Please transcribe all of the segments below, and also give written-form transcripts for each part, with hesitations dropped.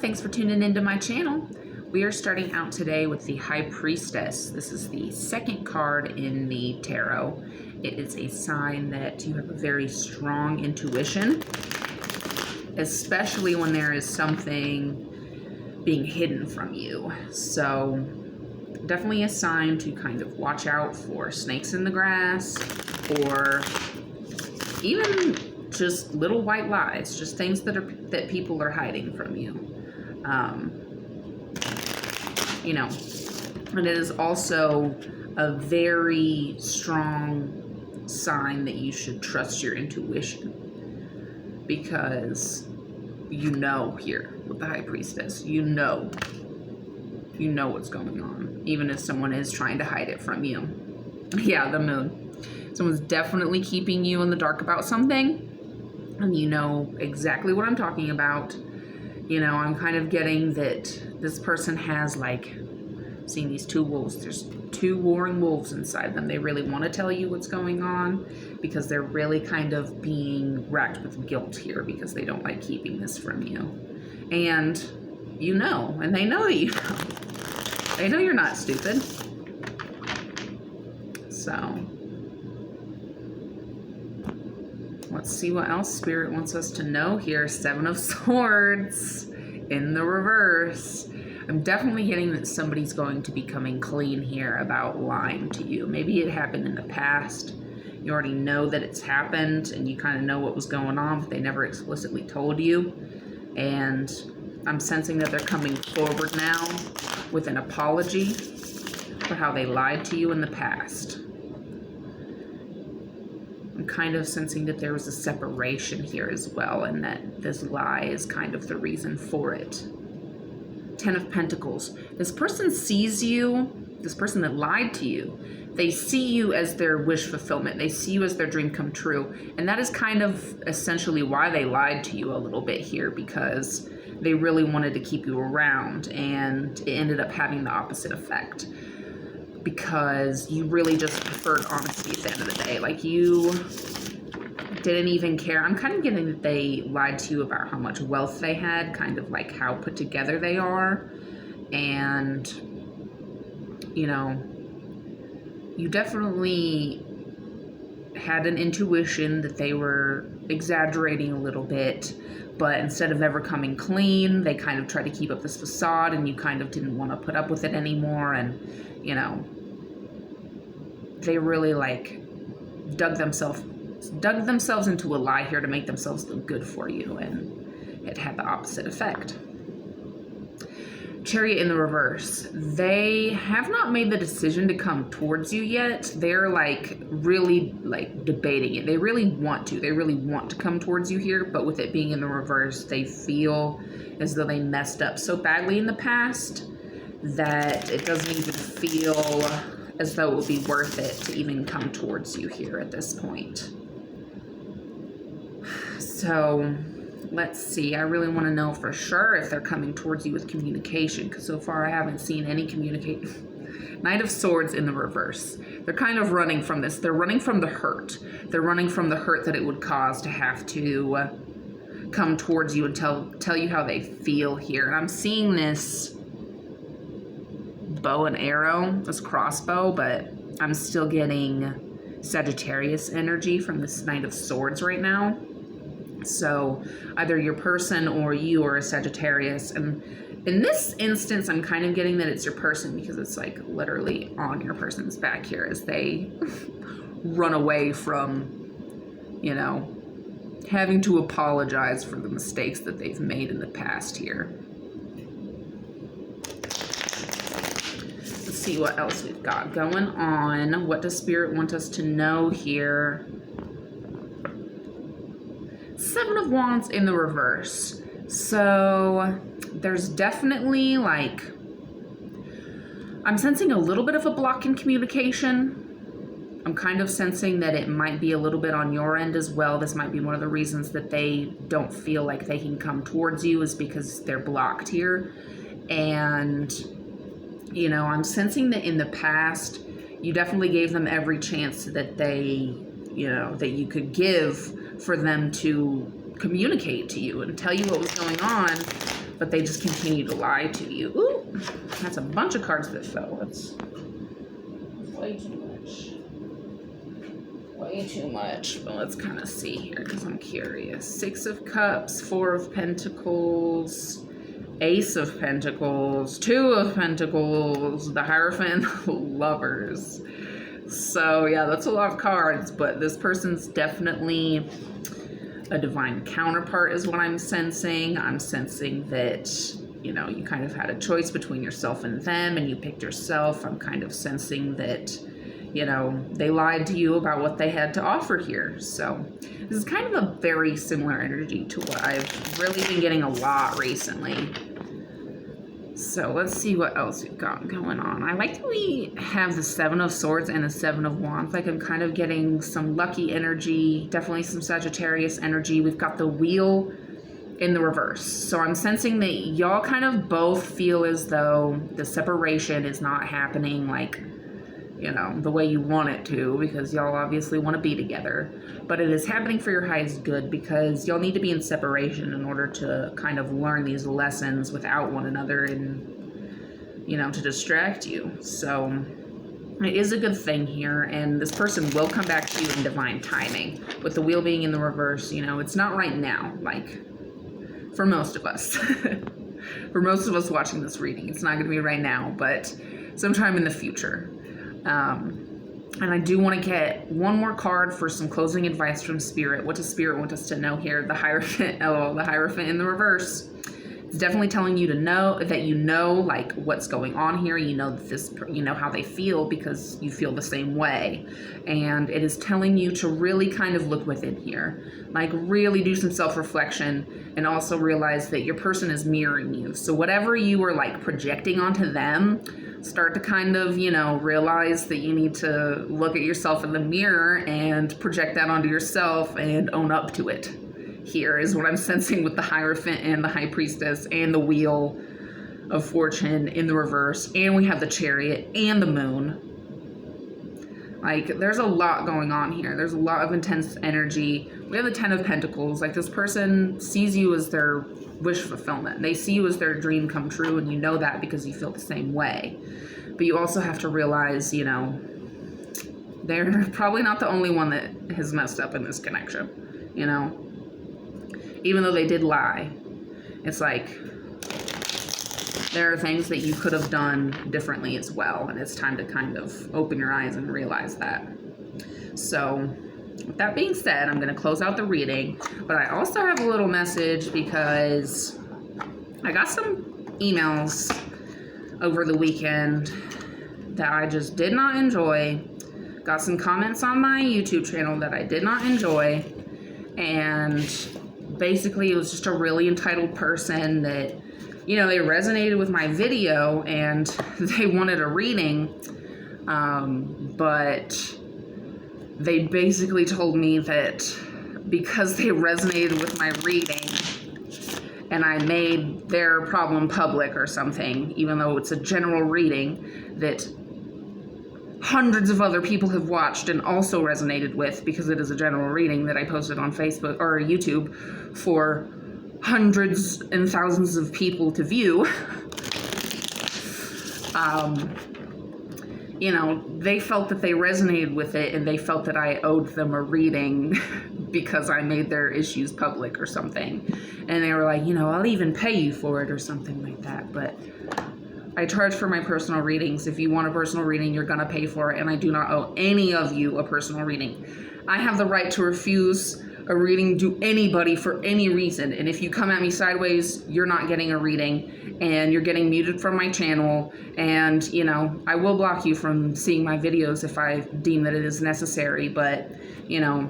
thanks for tuning into my channel. We are starting out today with the High Priestess. This is the second card in the tarot. It is a sign that you have a very strong intuition, especially when there is something being hidden from you. So definitely a sign to kind of watch out for snakes in the grass, or even just little white lies, just things that people are hiding from you. You know, and it is also a very strong sign that you should trust your intuition, because you know here with the High Priestess, you know what's going on, even if someone is trying to hide it from you. Yeah, the Moon. Someone's definitely keeping you in the dark about something, and you know exactly what I'm talking about. You know, I'm kind of getting that this person has, like, seeing these two wolves. There's two warring wolves inside them. They really want to tell you what's going on, because they're really kind of being racked with guilt here, because they don't like keeping this from you. And you know, and they know that you know. They know you're not stupid. So let's see what else Spirit wants us to know here. Seven of Swords in the reverse. I'm definitely getting that somebody's going to be coming clean here about lying to you. Maybe it happened in the past. You already know that it's happened, and you kind of know what was going on, but they never explicitly told you. And I'm sensing that they're coming forward now with an apology for how they lied to you in the past. I'm kind of sensing that there was a separation here as well, and that this lie is kind of the reason for it. Ten of Pentacles. This person sees you, this person that lied to you, they see you as their wish fulfillment. They see you as their dream come true. And that is kind of essentially why they lied to you a little bit here, because they really wanted to keep you around, and it ended up having the opposite effect, because you really just preferred honesty at the end of the day. Like, you didn't even care. I'm kind of getting that they lied to you about how much wealth they had, kind of like how put together they are. And, you know, you definitely had an intuition that they were exaggerating a little bit, but instead of ever coming clean, they kind of tried to keep up this facade, and you kind of didn't want to put up with it anymore. And, you know, they really, like, dug themselves into a lie here to make themselves look good for you, and it had the opposite effect. Chariot in the reverse. They have not made the decision to come towards you yet. They're, like, really, like, debating it. They really want to come towards you here, but with it being in the reverse, they feel as though they messed up so badly in the past that it doesn't even feel as though it would be worth it to even come towards you here at this point. So let's see. I really want to know for sure if they're coming towards you with communication, because so far I haven't seen any communication. Knight of Swords in the reverse. They're kind of running from this. They're running from the hurt. They're running from the hurt that it would cause to have to come towards you and tell you how they feel here. And I'm seeing this bow and arrow, this crossbow, but I'm still getting Sagittarius energy from this Knight of Swords right now. So either your person or you are a Sagittarius. And in this instance, I'm kind of getting that it's your person, because it's, like, literally on your person's back here as they run away from, you know, having to apologize for the mistakes that they've made in the past here. Let's see what else we've got going on. What does Spirit want us to know here? Seven of Wands in the reverse. So there's definitely, like, I'm sensing a little bit of a block in communication. I'm kind of sensing that it might be a little bit on your end as well. This might be one of the reasons that they don't feel like they can come towards you, is because they're blocked here. And, you know, I'm sensing that in the past, you definitely gave them every chance that they, you know, that you could give for them to communicate to you and tell you what was going on, but they just continue to lie to you. Ooh, that's a bunch of cards that fell. That's way too much. Way too much. But let's kind of see here because I'm curious. 6 of Cups, 4 of Pentacles, Ace of Pentacles, 2 of Pentacles, the Hierophant, Lovers. So yeah, that's a lot of cards, but this person's definitely a divine counterpart is what I'm sensing. I'm sensing that, you know, you kind of had a choice between yourself and them and you picked yourself. I'm kind of sensing that, you know, they lied to you about what they had to offer here. So this is kind of a very similar energy to what I've really been getting a lot recently. So let's see what else we've got going on. I like that we have the 7 of Swords and the 7 of Wands. Like I'm kind of getting some lucky energy, definitely some Sagittarius energy. We've got the Wheel in the reverse. So I'm sensing that y'all kind of both feel as though the separation is not happening like, you know, the way you want it to, because y'all obviously want to be together. But it is happening for your highest good because y'all need to be in separation in order to kind of learn these lessons without one another and, you know, to distract you. So it is a good thing here, and this person will come back to you in divine timing. With the Wheel being in the reverse, you know, it's not right now, like for most of us. For most of us watching this reading, it's not going to be right now, but sometime in the future. And I do want to get one more card for some closing advice from Spirit. What does Spirit want us to know here? The Hierophant, oh, the Hierophant in the reverse. It's definitely telling you to know that you know, like, what's going on here. You know that this, you know how they feel because you feel the same way. And it is telling you to really kind of look within here. Like, really do some self-reflection and also realize that your person is mirroring you. So whatever you are, like, projecting onto them, start to kind of, you know, realize that you need to look at yourself in the mirror and project that onto yourself and own up to it. Here is what I'm sensing with the Hierophant and the High Priestess and the Wheel of Fortune in the reverse. And we have the Chariot and the Moon. Like, there's a lot going on here. There's a lot of intense energy. We have the 10 of Pentacles. Like, this person sees you as their wish fulfillment. They see you as their dream come true, and you know that because you feel the same way. But you also have to realize, you know, they're probably not the only one that has messed up in this connection, you know? Even though they did lie, it's like there are things that you could have done differently as well, and it's time to kind of open your eyes and realize that. So with that being said, I'm going to close out the reading, but I also have a little message because I got some emails over the weekend that I just did not enjoy. Got some comments on my YouTube channel that I did not enjoy, and basically it was just a really entitled person that, you know, they resonated with my video and they wanted a reading, but they basically told me that because they resonated with my reading and I made their problem public or something, even though it's a general reading that hundreds of other people have watched and also resonated with, because it is a general reading that I posted on Facebook or YouTube for hundreds and thousands of people to view. You know, they felt that they resonated with it and they felt that I owed them a reading because I made their issues public or something. And they were like, you know, I'll even pay you for it or something like that. But I charge for my personal readings. If you want a personal reading, you're gonna pay for it, and I do not owe any of you a personal reading. I have the right to refuse a reading to anybody for any reason, and if you come at me sideways, you're not getting a reading, and you're getting muted from my channel, and, you know, I will block you from seeing my videos if I deem that it is necessary, but, you know,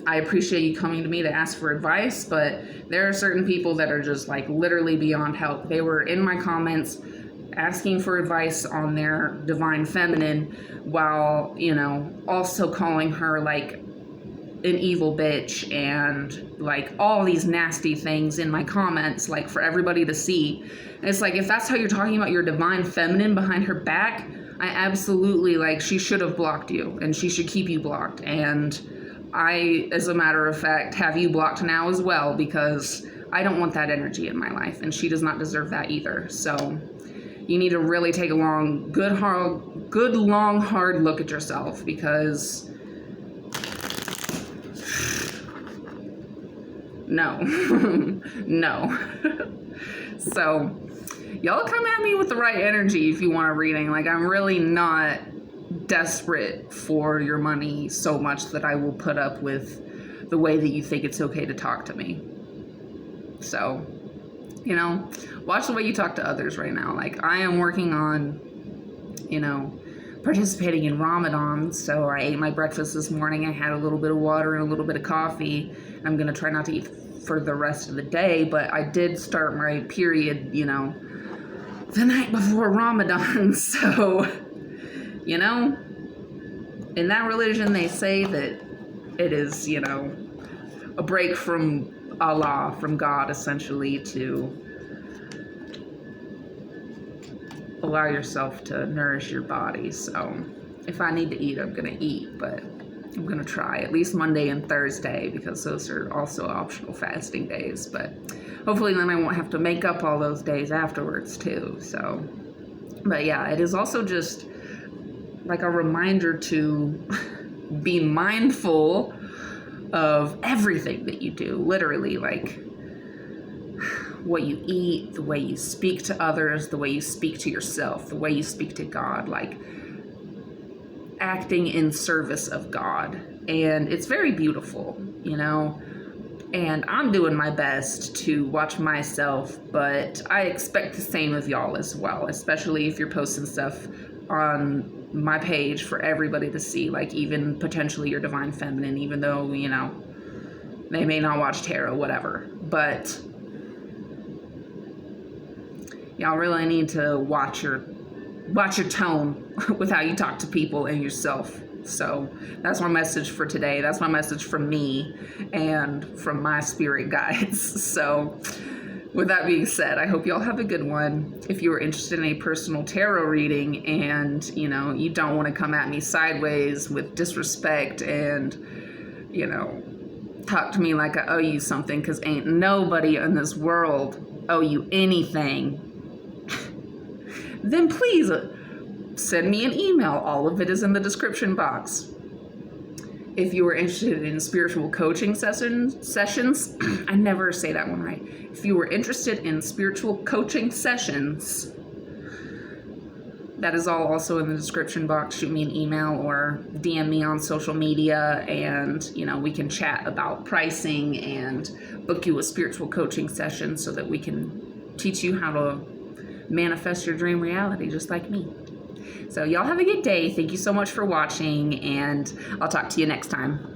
I appreciate you coming to me to ask for advice, but there are certain people that are just like literally beyond help. They were in my comments asking for advice on their divine feminine while, you know, also calling her like an evil bitch and like all these nasty things in my comments, like for everybody to see. And it's like, if that's how you're talking about your divine feminine behind her back, I absolutely, like, she should have blocked you and she should keep you blocked. And I, as a matter of fact, have you blocked now as well, because I don't want that energy in my life, and she does not deserve that either. So you need to really take a good, long, hard look at yourself, because no, no. So y'all come at me with the right energy if you want a reading. Like, I'm really not desperate for your money so much that I will put up with the way that you think it's okay to talk to me. So, you know, watch the way you talk to others right now. Like, I am working on, you know, participating in Ramadan. So I ate my breakfast this morning. I had a little bit of water and a little bit of coffee. I'm going to try not to eat for the rest of the day, but I did start my period, you know, the night before Ramadan. So, you know, in that religion, they say that it is, you know, a break from Allah, from God, essentially, to allow yourself to nourish your body. So if I need to eat, I'm going to eat, but I'm going to try at least Monday and Thursday, because those are also optional fasting days. But hopefully then I won't have to make up all those days afterwards too. So, but yeah, it is also just like a reminder to be mindful of everything that you do, literally, like what you eat, the way you speak to others, the way you speak to yourself, the way you speak to God, like acting in service of God. And it's very beautiful, you know, and I'm doing my best to watch myself, but I expect the same of y'all as well, especially if you're posting stuff on my page for everybody to see, like even potentially your divine feminine, even though, you know, they may not watch tarot, whatever. But y'all really need to watch your tone with how you talk to people and yourself. So that's my message for today. That's my message from me and from my spirit guides. So with that being said, I hope y'all have a good one. If you are interested in a personal tarot reading and, you know, you don't want to come at me sideways with disrespect and, you know, talk to me like I owe you something, because ain't nobody in this world owe you anything, then please send me an email. All of it is in the description box. If you are interested in spiritual coaching sessions, I never say that one right. If you were interested in spiritual coaching sessions, that is all also in the description box. Shoot me an email or DM me on social media, and, you know, we can chat about pricing and book you a spiritual coaching session so that we can teach you how to manifest your dream reality just like me. So y'all have a good day. Thank you so much for watching, and I'll talk to you next time.